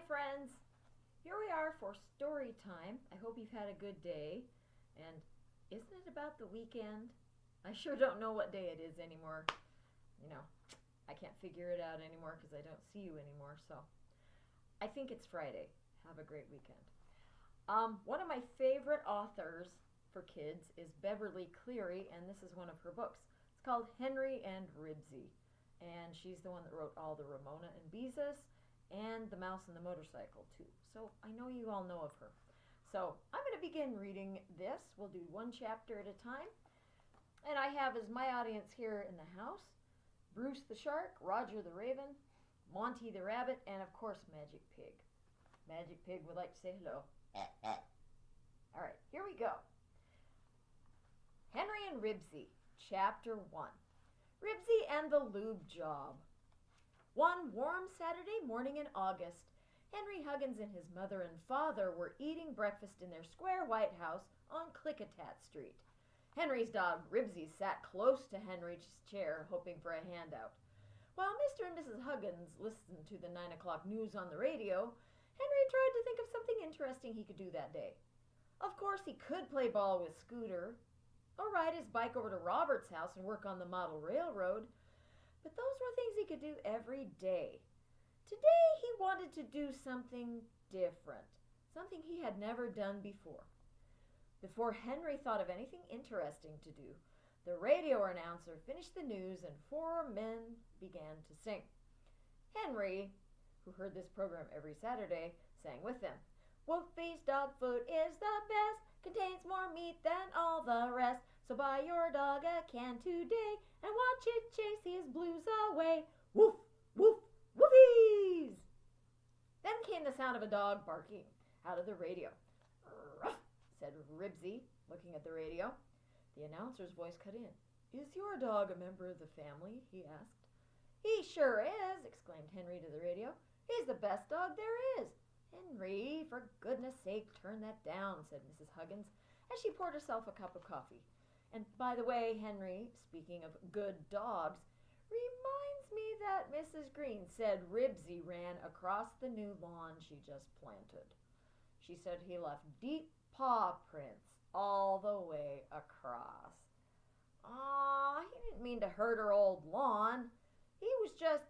friends. Here we are for story time. I hope you've had a good day. And isn't it about the weekend? I sure don't know what day it is anymore. You know, I can't figure it out anymore because I don't see you anymore. So I think it's Friday. Have a great weekend. One of my favorite authors for kids is Beverly Cleary, and this is one of her books. It's called Henry and Ribsy. And she's the one that wrote all the Ramona and Beezus and The Mouse and the Motorcycle, too. So I know you all know of her. So I'm going to begin reading this. We'll do one chapter at a time. And I have as my audience here in the house Bruce the Shark, Roger the Raven, Monty the Rabbit, and of course Magic Pig. Magic Pig would like to say hello. All right, here we go. Henry and Ribsy, Chapter 1. Ribsy and the Lube Job. One warm Saturday morning in August, Henry Huggins and his mother and father were eating breakfast in their square white house on Klickitat Street. Henry's dog, Ribsy, sat close to Henry's chair, hoping for a handout. While Mr. and Mrs. Huggins listened to the 9 o'clock news on the radio, Henry tried to think of something interesting he could do that day. Of course, he could play ball with Scooter, or ride his bike over to Robert's house and work on the model railroad, but those were things he could do every day. Today he wanted to do something different, something he had never done before. Before Henry thought of anything interesting to do, the radio announcer finished the news and 4 men began to sing. Henry, who heard this program every Saturday, sang with them. Wolfie's dog food is the best, contains more meat than all the rest. So buy your dog a can today and watch it chase his blues away. Woof, woof, woofies! Then came the sound of a dog barking out of the radio. Ruff, said Ribsy, looking at the radio. The announcer's voice cut in. Is your dog a member of the family? He asked. He sure is, exclaimed Henry to the radio. He's the best dog there is. Henry, for goodness sake, turn that down, said Mrs. Huggins, as she poured herself a cup of coffee. And by the way, Henry, speaking of good dogs, reminds me that Mrs. Green said Ribsy ran across the new lawn she just planted. She said he left deep paw prints all the way across. Aw, he didn't mean to hurt her old lawn. He was just...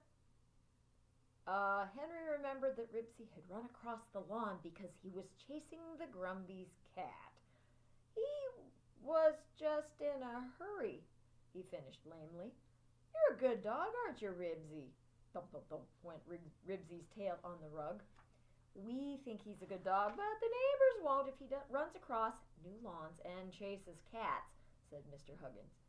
Henry remembered that Ribsy had run across the lawn because he was chasing the Grumby's cat. He was just in a hurry, he finished lamely. You're a good dog, aren't you, Ribsy? Thump, thump, thump, went Ribsy's tail on the rug. We think he's a good dog, but the neighbors won't if he runs across new lawns and chases cats, said Mr. Huggins.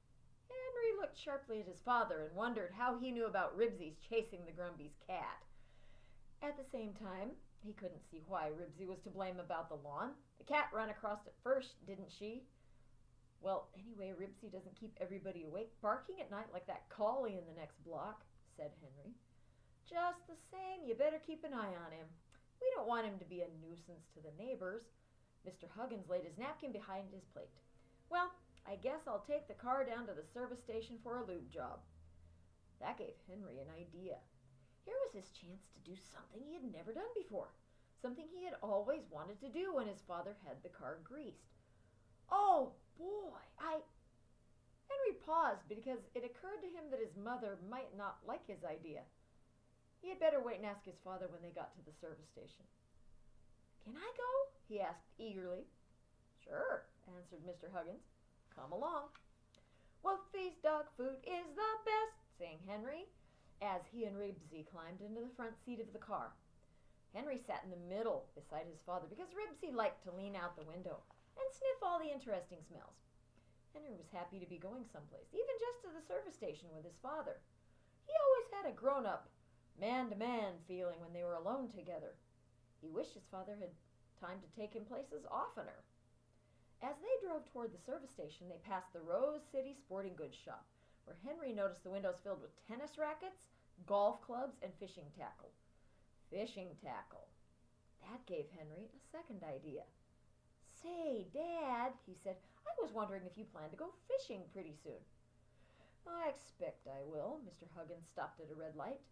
Henry looked sharply at his father and wondered how he knew about Ribsy's chasing the Grumby's cat. At the same time, he couldn't see why Ribsy was to blame about the lawn. The cat ran across it first, didn't she? Well, anyway, Ribsy doesn't keep everybody awake barking at night like that collie in the next block, said Henry. Just the same, you better keep an eye on him. We don't want him to be a nuisance to the neighbors. Mr. Huggins laid his napkin behind his plate. Well, I guess I'll take the car down to the service station for a lube job. That gave Henry an idea. Here was his chance to do something he had never done before, something he had always wanted to do when his father had the car greased. Oh, boy, Henry paused because it occurred to him that his mother might not like his idea. He had better wait and ask his father when they got to the service station. Can I go? He asked eagerly. Sure, answered Mr. Huggins. Come along. Wolfie's dog food is the best, sang Henry, as he and Ribsy climbed into the front seat of the car. Henry sat in the middle beside his father because Ribsy liked to lean out the window and sniff all the interesting smells. Henry was happy to be going someplace, even just to the service station with his father. He always had a grown-up, man-to-man feeling when they were alone together. He wished his father had time to take him places oftener. As they drove toward the service station, they passed the Rose City Sporting Goods shop, where Henry noticed the windows filled with tennis rackets, golf clubs, and fishing tackle. Fishing tackle. That gave Henry a second idea. Say, Dad, he said, I was wondering if you plan to go fishing pretty soon. I expect I will. Mr. Huggins stopped at a red light.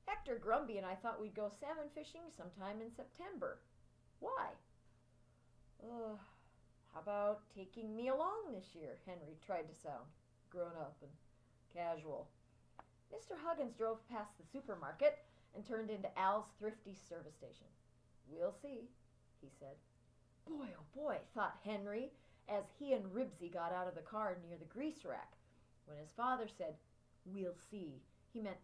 Hector Grumby and I thought we'd go salmon fishing sometime in September. Why? How about taking me along this year? Henry tried to sound grown up and casual. Mr. Huggins drove past the supermarket and turned into Al's thrifty service station. We'll see, he said. Boy, oh boy, thought Henry, as he and Ribsy got out of the car near the grease rack. When his father said, we'll see, he meant,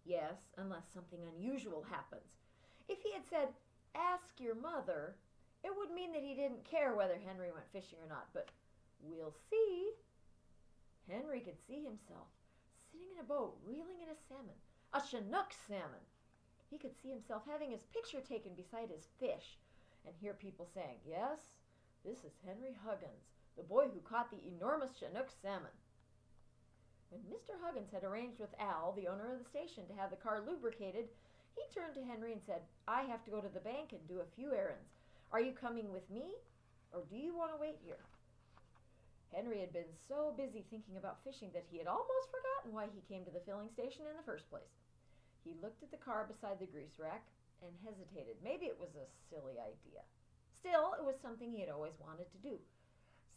yes, unless something unusual happens. If he had said, ask your mother, it would mean that he didn't care whether Henry went fishing or not, but we'll see. Henry could see himself sitting in a boat, reeling in a salmon, a Chinook salmon. He could see himself having his picture taken beside his fish and hear people saying, yes, this is Henry Huggins, the boy who caught the enormous Chinook salmon. When Mr. Huggins had arranged with Al, the owner of the station, to have the car lubricated, he turned to Henry and said, I have to go to the bank and do a few errands. Are you coming with me, or do you want to wait here? Henry had been so busy thinking about fishing that he had almost forgotten why he came to the filling station in the first place. He looked at the car beside the grease rack and hesitated. Maybe it was a silly idea. Still, it was something he had always wanted to do.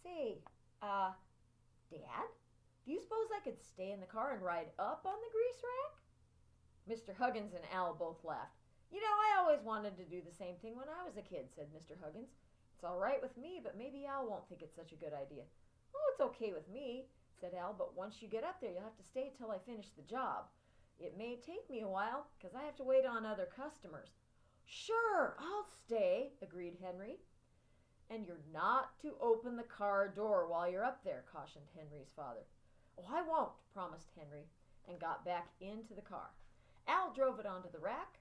Say, Dad, do you suppose I could stay in the car and ride up on the grease rack? Mr. Huggins and Al both laughed. You know, I always wanted to do the same thing when I was a kid, said Mr. Huggins. It's all right with me, but maybe Al won't think it's such a good idea. Oh, it's okay with me, said Al, but once you get up there, you'll have to stay till I finish the job. It may take me a while, because I have to wait on other customers. Sure, I'll stay, agreed Henry. And you're not to open the car door while you're up there, cautioned Henry's father. Oh, I won't, promised Henry, and got back into the car. Al drove it onto the rack,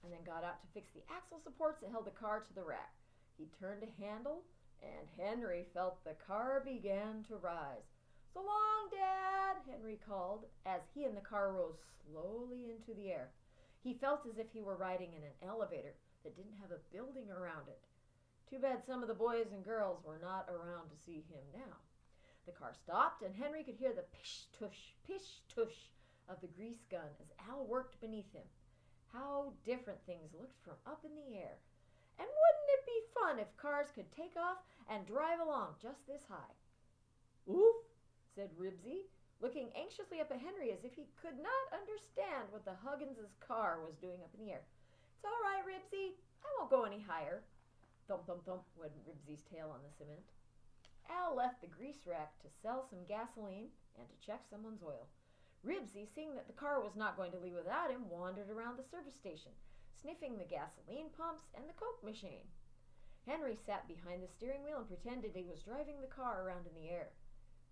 and then got out to fix the axle supports that held the car to the rack. He turned a handle, and Henry felt the car began to rise. So long, Dad, Henry called, as he and the car rose slowly into the air. He felt as if he were riding in an elevator that didn't have a building around it. Too bad some of the boys and girls were not around to see him now. The car stopped, and Henry could hear the pish-tush of the grease gun as Al worked beneath him. How different things looked from up in the air. And wouldn't it be fun if cars could take off and drive along just this high? Oof, said Ribsy, looking anxiously up at Henry as if he could not understand what the Huggins' car was doing up in the air. It's all right, Ribsy. I won't go any higher. Thump, thump, thump went Ribsy's tail on the cement. Al left the grease rack to sell some gasoline and to check someone's oil. Ribsy, seeing that the car was not going to leave without him, wandered around the service station, sniffing the gasoline pumps and the Coke machine. Henry sat behind the steering wheel and pretended he was driving the car around in the air.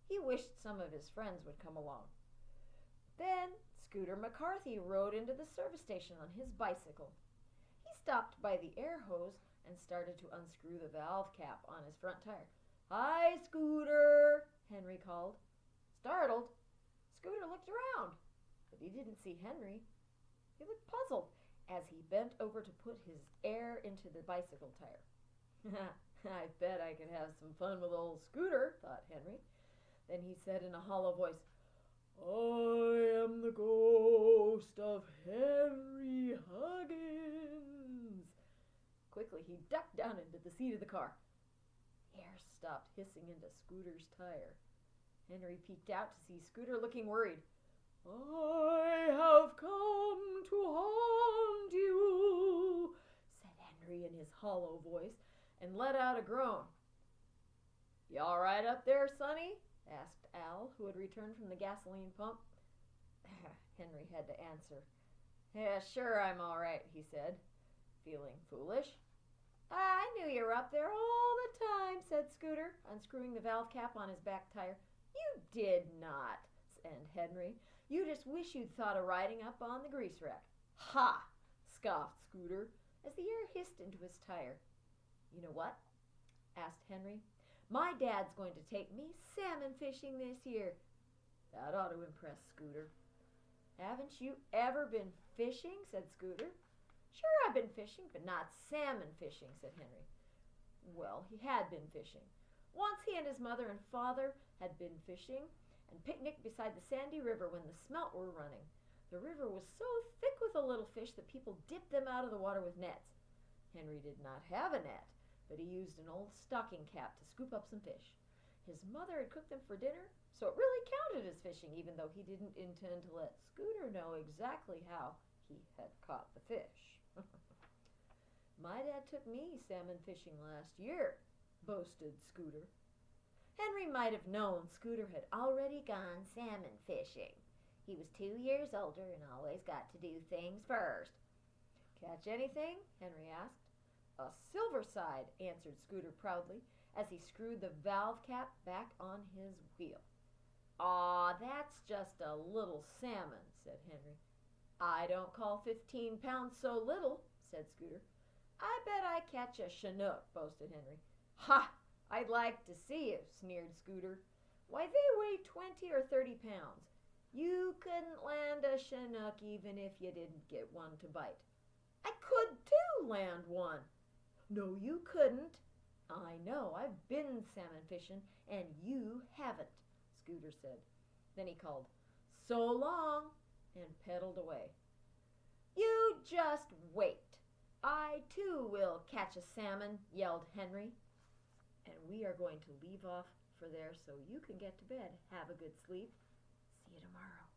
He wished some of his friends would come along. Then Scooter McCarthy rode into the service station on his bicycle. He stopped by the air hose and started to unscrew the valve cap on his front tire. Hi, Scooter, Henry called. Startled, Scooter looked around, but he didn't see Henry. He looked puzzled as he bent over to put his air into the bicycle tire. I bet I could have some fun with old Scooter, thought Henry. Then he said in a hollow voice, I am the ghost of Henry Huggins. Quickly, he ducked down into the seat of the car. Air stopped hissing into Scooter's tire. Henry peeked out to see Scooter looking worried. I have come to haunt you, said Henry in his hollow voice, and let out a groan. You all right up there, Sonny? Asked Al, who had returned from the gasoline pump. Henry had to answer. Yeah, sure, I'm all right, he said, feeling foolish. I knew you were up there all the time, said Scooter, unscrewing the valve cap on his back tire. You did not, said Henry. You just wish you'd thought of riding up on the grease rack. Ha! Scoffed Scooter, as the air hissed into his tire. You know what? Asked Henry. My dad's going to take me salmon fishing this year. That ought to impress Scooter. Haven't you ever been fishing? Said Scooter. Sure, I've been fishing, but not salmon fishing, said Henry. Well, he had been fishing. Once he and his mother and father had been fishing and picnicked beside the sandy river when the smelt were running. The river was so thick with the little fish that people dipped them out of the water with nets. Henry did not have a net, but he used an old stocking cap to scoop up some fish. His mother had cooked them for dinner, so it really counted as fishing, even though he didn't intend to let Scooter know exactly how he had caught the fish. My dad took me salmon fishing last year, boasted Scooter. Henry might have known Scooter had already gone salmon fishing. He was 2 years older and always got to do things first. Catch anything? Henry asked. A silverside, answered Scooter proudly as he screwed the valve cap back on his wheel. Aw, that's just a little salmon, said Henry. I don't call 15 pounds so little, said Scooter. I bet I catch a Chinook, boasted Henry. Ha! I'd like to see you, sneered Scooter. Why, they weigh 20 or 30 pounds. You couldn't land a Chinook even if you didn't get one to bite. I could too land one. No, you couldn't. I know, I've been salmon fishing, and you haven't, Scooter said. Then he called, So long, and pedaled away. You just wait. I too will catch a salmon, yelled Henry. And we are going to leave off for there so you can get to bed. Have a good sleep. See you tomorrow.